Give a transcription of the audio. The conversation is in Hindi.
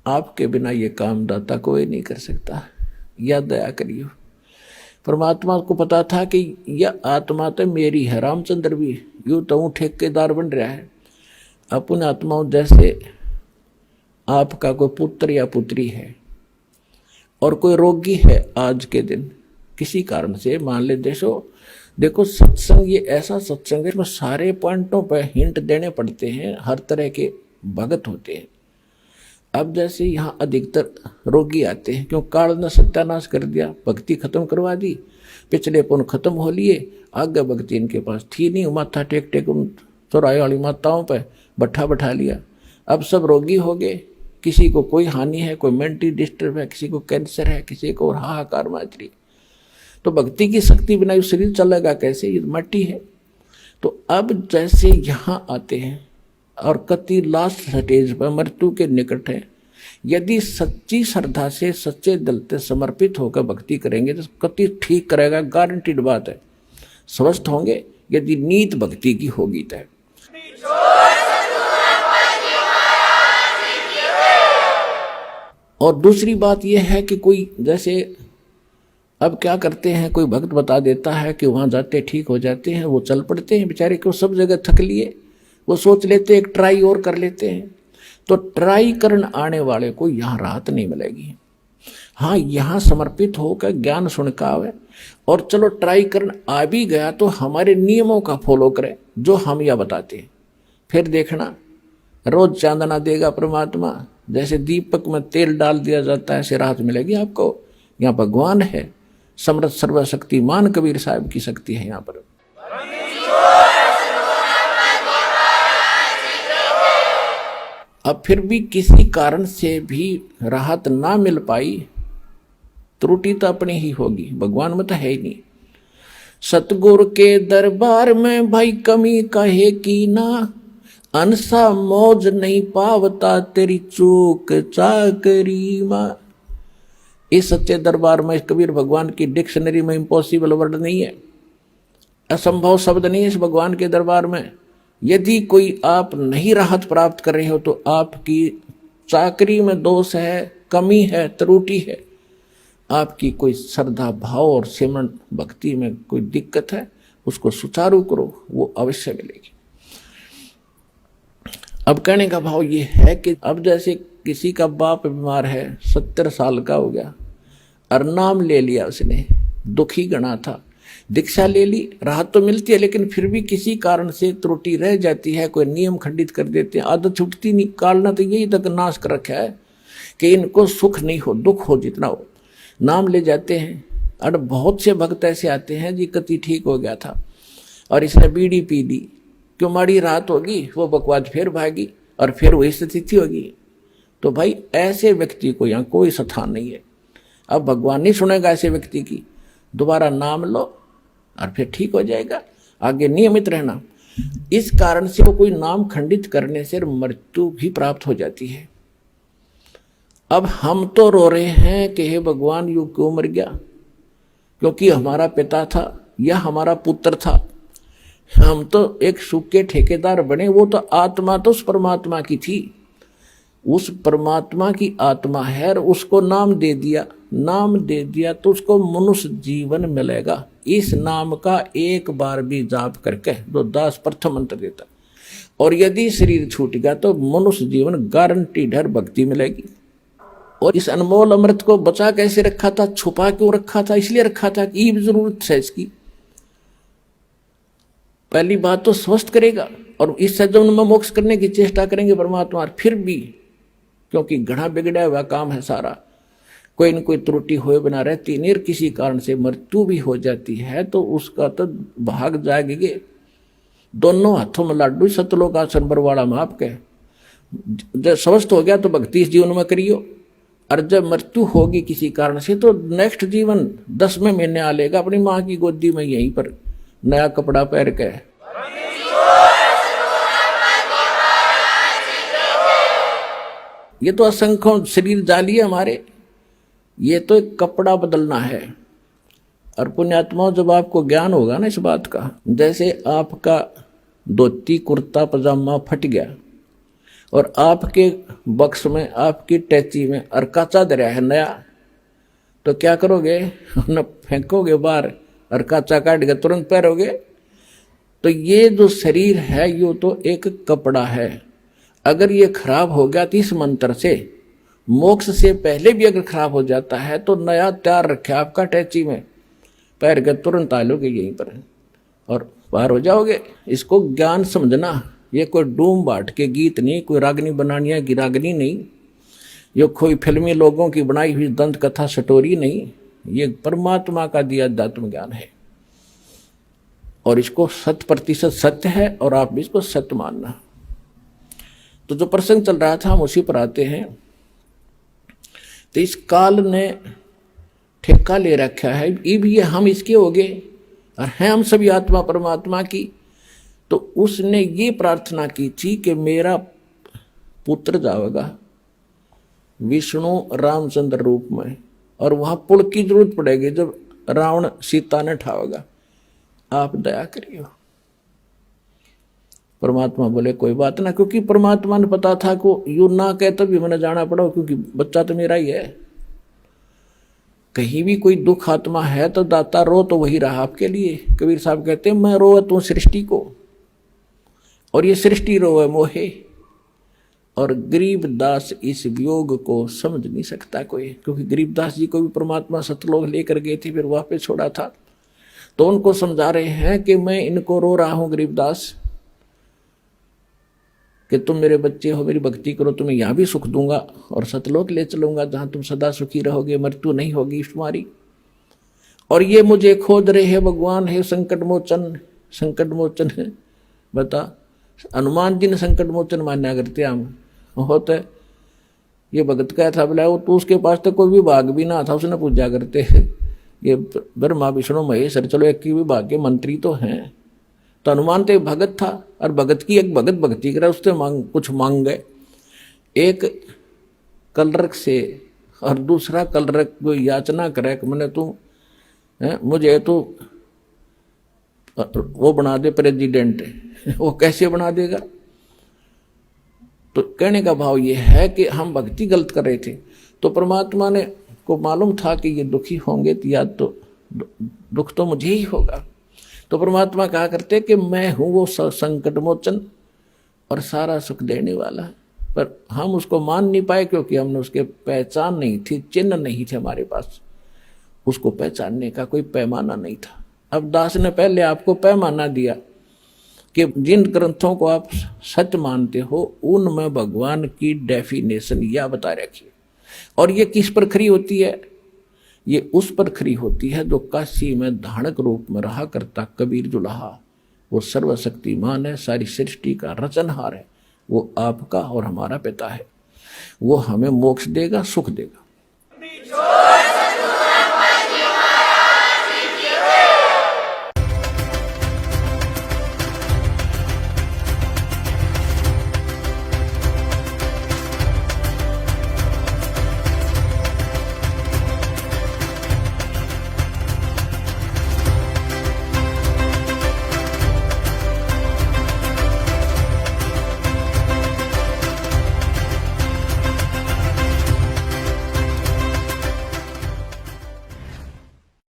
आपके बिना ये काम दाता कोई नहीं कर सकता, या दया करियो। परमात्मा को पता था कि यह आत्मा तो मेरी है, रामचंद्र भी यूं तो ठेकेदार बन रहा है। अपने आत्माओं जैसे आपका कोई पुत्र या पुत्री है और कोई रोगी है आज के दिन किसी कारण से, मान ले देखो सत्संग ये ऐसा सत्संग है इसमें सारे पॉइंटों पर हिंट देने पड़ते हैं, हर तरह के भगत होते हैं। अब जैसे यहाँ अधिकतर रोगी आते हैं, क्यों काल ने सत्यानाश कर दिया, भक्ति खत्म करवा दी, पिछले पुण्य खत्म हो लिए, आगे भक्ति इनके पास थी नहीं, माथा टेक टेक उन चौराहे वाली माताओं पर बैठा लिया। अब सब रोगी हो गए, किसी को कोई हानि है, कोई मेंटली डिस्टर्ब है, किसी को कैंसर है, किसी को हाहाकार मच रही। तो भक्ति की शक्ति बिना ये शरीर चलेगा कैसे, ये मट्टी है। तो अब जैसे यहाँ आते हैं और कति लास्ट स्टेज पर मृत्यु के निकट है, यदि सच्ची श्रद्धा से सच्चे दिल से समर्पित होकर भक्ति करेंगे तो कति ठीक करेगा, गारंटीड बात है, स्वस्थ होंगे यदि नीत भक्ति की होगी तय। और दूसरी बात यह है कि कोई जैसे अब क्या करते हैं, कोई भक्त बता देता है कि वहां जाते ठीक हो जाते हैं, वो चल पड़ते हैं बेचारे, क्यों सब जगह थक लिए, वो सोच लेते एक ट्राई और कर लेते हैं। तो ट्राई करने आने वाले को यहाँ राहत नहीं मिलेगी। हाँ, यहाँ समर्पित होकर ज्ञान सुनकर आवे और चलो ट्राई करने आ भी गया तो हमारे नियमों का फॉलो करे जो हम यह बताते हैं, फिर देखना रोज चांदना देगा परमात्मा, जैसे दीपक में तेल डाल दिया जाता है ऐसे राहत मिलेगी आपको। यहाँ भगवान है, समर्थ सर्वशक्तिमान कबीर साहब की शक्ति है यहाँ पर। अब फिर भी किसी कारण से भी राहत ना मिल पाई, त्रुटि तो अपनी ही होगी, भगवान में तो है ही नहीं। सतगुरु के दरबार में भाई कमी कहे की ना, अनसा मौज नहीं पावता तेरी चूक चाकरी मां। इस सच्चे दरबार में कबीर भगवान की डिक्शनरी में इम्पॉसिबल वर्ड नहीं है, असंभव शब्द नहीं है इस भगवान के दरबार में। यदि कोई आप नहीं राहत प्राप्त कर रहे हो तो आपकी चाकरी में दोष है, कमी है, त्रुटि है, आपकी कोई श्रद्धा भाव और सिमरन भक्ति में कोई दिक्कत है, उसको सुचारू करो, वो अवश्य मिलेगी। अब कहने का भाव ये है कि अब जैसे किसी का बाप बीमार है, 70 साल का हो गया और नाम ले लिया उसने, दुखी गणा था, दीक्षा ले ली, राहत तो मिलती है लेकिन फिर भी किसी कारण से त्रुटि रह जाती है, कोई नियम खंडित कर देते हैं, आदत छूटती नहीं। काल ने तो यही तक नाश कर रखा है कि इनको सुख नहीं हो, दुख हो जितना हो, नाम ले जाते हैं। और बहुत से भक्त ऐसे आते हैं जी कति ठीक हो गया था और इसने बीड़ी पी ली, क्यों माड़ी राहत होगी, वो बकवाद फिर भागी और फिर वही स्थिति होगी। तो भाई ऐसे व्यक्ति को यहाँ कोई स्थान नहीं है। अब भगवान नहीं सुनेगा ऐसे व्यक्ति की, दोबारा नाम लो और फिर ठीक हो जाएगा, आगे नियमित रहना। इस कारण से वो कोई नाम खंडित करने से मृत्यु भी प्राप्त हो जाती है। अब हम तो रो रहे हैं कि हे भगवान यू क्यों मर गया, क्योंकि हमारा पिता था या हमारा पुत्र था, हम तो एक सुख के ठेकेदार बने, वो तो आत्मा तो उस परमात्मा की थी, उस परमात्मा की आत्मा है और उसको नाम दे दिया तो उसको मनुष्य जीवन मिलेगा। इस नाम का एक बार भी जाप करके जो दास प्रथम मंत्र देता, और यदि शरीर छूट गया तो मनुष्य जीवन गारंटीड है, भक्ति मिलेगी। और इस अनमोल अमृत को बचा कैसे रखा था, छुपा क्यों रखा था, इसलिए रखा था कि ये जरूरत है इसकी। पहली बात तो स्वस्थ करेगा और इस सज्जन में मोक्ष करने की चेष्टा करेंगे परमात्मा। फिर भी क्योंकि घड़ा बिगड़ा हुआ काम है सारा, कोई न कोई त्रुटि हुए बिना रहती नहीं, किसी कारण से मृत्यु भी हो जाती है तो उसका तो भाग जाएंगे। दोनों हाथों में लाडू, सतलोक आसन बरवाड़ा में आपके। जब स्वस्थ हो गया तो भक्ति इस जीवन में करियो, और जब मृत्यु होगी किसी कारण से तो नेक्स्ट जीवन 10वें महीने आ लेगा अपनी माँ की गोदी में, यहीं पर नया कपड़ा पहन के। ये तो असंख्यों शरीर जाली है हमारे, ये तो एक कपड़ा बदलना है। और पुण्यात्माओं जब आपको ज्ञान होगा ना इस बात का, जैसे आपका धोती कुर्ता पजामा फट गया और आपके बक्स में, आपकी टैची में अरकाचा दरिया है नया, तो क्या करोगे? न फेंकोगे बाहर, अरकाचा काट के तुरंत पहनोगे? तो ये जो शरीर है ये तो एक कपड़ा है। अगर ये खराब हो गया तो इस मंत्र से, मोक्ष से पहले भी अगर खराब हो जाता है तो नया तैयार रखे आपका टैची में, पैर के तुरंत आ लोगे यहीं पर और पार हो जाओगे। इसको ज्ञान समझना, ये कोई डूम बाट के गीत नहीं, कोई रागनी बनानिया की रागनी नहीं, ये कोई फिल्मी लोगों की बनाई हुई दंत कथा स्टोरी नहीं, ये परमात्मा का दिया अध्यात्म ज्ञान है और इसको 100% सत्य है और आप भी इसको सत्य मानना। तो जो प्रसंग चल रहा था हम उसी पर आते हैं। तो इस काल ने ठेका ले रखा है, ये भी हम इसके हो गए और हैं हम सभी आत्मा परमात्मा की। तो उसने ये प्रार्थना की थी कि मेरा पुत्र जाएगा विष्णु रामचंद्र रूप में, और वहां पुल की जरूरत पड़ेगी जब रावण सीता ने ठावेगा, आप दया करियो। परमात्मा बोले कोई बात ना, क्योंकि परमात्मा ने पता था को यू ना कहे तभी मैंने जाना पड़ा, क्योंकि बच्चा तो मेरा ही है। कहीं भी कोई दुख आत्मा है तो दाता रो तो वही रहा आपके लिए। कबीर साहब कहते हैं मैं रोए तू सृष्टि को, और ये सृष्टि रोए मोहे, और गरीबदास इस वियोग को समझ नहीं सकता कोई, क्योंकि गरीबदास जी को भी परमात्मा सतलोक लेकर गए थे, फिर वापस छोड़ा था। तो उनको समझा रहे हैं कि मैं इनको रो रहा हूं गरीबदास, कि तुम मेरे बच्चे हो, मेरी भक्ति करो, तुम्हें यहां भी सुख दूंगा और सतलोक ले चलूंगा जहां तुम सदा सुखी रहोगे, मृत्यु नहीं होगी तुम्हारी। और ये मुझे खोद रहे हैं भगवान है संकट मोचन, संकट मोचन है। बता हनुमान जी ने संकट मोचन मान्या करते हम होते। ये भगत क्या था बोला, वो तो उसके पास तो कोई विभाग भी ना था, उसने पूजा करते ये ब्रह्मा विष्णु महेश, चलो एक ही विभाग के मंत्री तो हैं। तो हनुमान तो एक भगत था, और भगत की एक भगत भक्ति करे, उससे कुछ मांग गए। एक कलरक से और दूसरा कलरक को याचना करे कि मैंने तू मुझे तो वो बना दे प्रेसिडेंट, वो कैसे बना देगा? तो कहने का भाव ये है कि हम भक्ति गलत कर रहे थे, तो परमात्मा ने को मालूम था कि ये दुखी होंगे तो या तो दुख तो मुझे ही होगा। तो परमात्मा कहा करते कि मैं हूं वो संकट मोचन और सारा सुख देने वाला, पर हम उसको मान नहीं पाए क्योंकि हमने उसके पहचान नहीं थी, चिन्ह नहीं थे हमारे पास, उसको पहचानने का कोई पैमाना नहीं था। अब दास ने पहले आपको पैमाना दिया कि जिन ग्रंथों को आप सत्य मानते हो उनमें भगवान की डेफिनेशन यह बता रखी है। और ये किस पर खरी होती है? ये उस पर खरी होती है जो काशी में धानक रूप में रहा करता कबीर जुलाहा। वो सर्वशक्तिमान है, सारी सृष्टि का रचनहार है, वो आपका और हमारा पिता है। वो हमें मोक्ष देगा, सुख देगा।